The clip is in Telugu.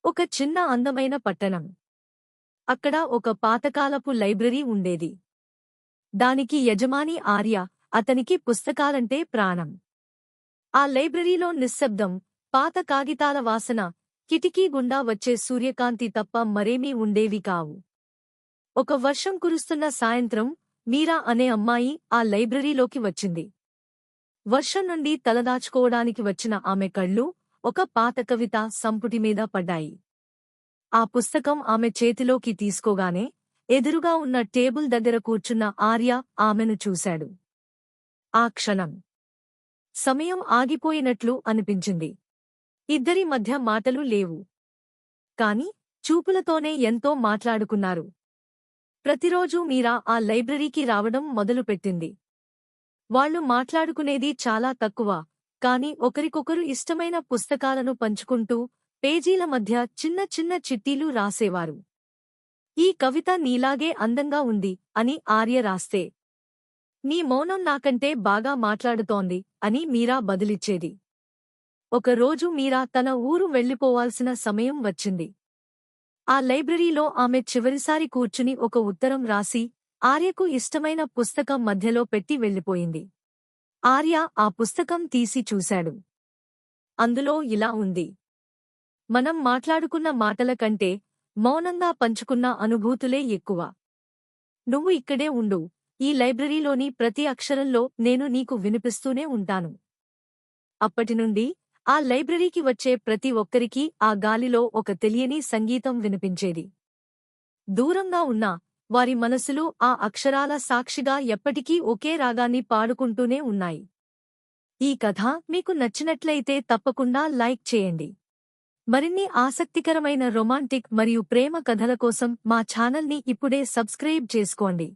ఒక చిన్న అందమైన పట్టణం. అక్కడ ఒక పాతకాలపు లైబ్రరీ ఉండేది. దానికి యజమాని ఆర్య. అతనికి పుస్తకాలంటే ప్రాణం. ఆ లైబ్రరీలో నిశ్శబ్దం, పాత కాగితాల వాసన, కిటికీ గుండా వచ్చే సూర్యకాంతి తప్ప మరేమీ ఉండేవి కావు. ఒక వర్షం కురుస్తున్న సాయంత్రం మీరా అనే అమ్మాయి ఆ లైబ్రరీలోకి వచ్చింది. వర్షం నుండి తలదాచుకోవడానికి వచ్చిన ఆమె కళ్ళు ఒక పాత కవిత సంపుటి మీద పడ్డాయి. ఆ పుస్తకం ఆమె చేతిలోకి తీసుకోగానే ఎదురుగా ఉన్న టేబుల్ దగ్గర కూర్చున్న ఆర్య ఆమెను చూశాడు. ఆ క్షణం సమయం ఆగిపోయినట్లు అనిపించింది. ఇద్దరి మధ్య మాటలు లేవు. కాని చూపులతోనే ఎంతో మాట్లాడుకున్నారు. ప్రతిరోజూ మీరా ఆ లైబ్రరీకి రావడం మొదలుపెట్టింది. వాళ్లు మాట్లాడుకునేది చాలా తక్కువ, కాని ఒకరికొకరు ఇష్టమైన పుస్తకాలను పంచుకుంటూ పేజీల మధ్య చిన్న చిన్న చిట్టీలు రాసేవారు. ఈ కవిత నీలాగే అందంగా ఉంది అని ఆర్య రాస్తే, నీ మౌనం నాకంటే బాగా మాట్లాడుతోంది అని మీరా బదులిచ్చేది. ఒకరోజు మీరా తన ఊరు వెళ్లిపోవాల్సిన సమయం వచ్చింది. ఆ లైబ్రరీలో ఆమె చివరిసారి కూర్చుని ఒక ఉత్తరం రాసి ఆర్యకు ఇష్టమైన పుస్తకం మధ్యలో పెట్టి వెళ్లిపోయింది. ఆర్య ఆ పుస్తకం తీసి చూశాడు. అందులో ఇలా ఉంది: మనం మాట్లాడుకున్న మాటల కంటే మౌనంగా పంచుకున్న అనుభూతులే ఎక్కువ. నువ్వు ఇక్కడే ఉండు. ఈ లైబ్రరీలోని ప్రతి అక్షరంలో నేను నీకు వినిపిస్తూనే ఉంటాను. అప్పటినుండి ఆ లైబ్రరీకి వచ్చే ప్రతి ఒక్కరికీ ఆ గాలిలో ఒక తెలియని సంగీతం వినిపించేది. దూరంగా ఉన్నా వారి మనసులు ఆ అక్షరాల సాక్షిగా ఎప్పటికీ ఒకే రాగాన్ని పాడుకుంటూనే ఉన్నాయి. ఈ కథ మీకు నచ్చినట్లయితే తప్పకుండా లైక్ చేయండి. మరిన్ని ఆసక్తికరమైన రొమాంటిక్ మరియు ప్రేమ కథల కోసం మా ఛానల్ని ఇప్పుడే సబ్స్క్రైబ్ చేసుకోండి.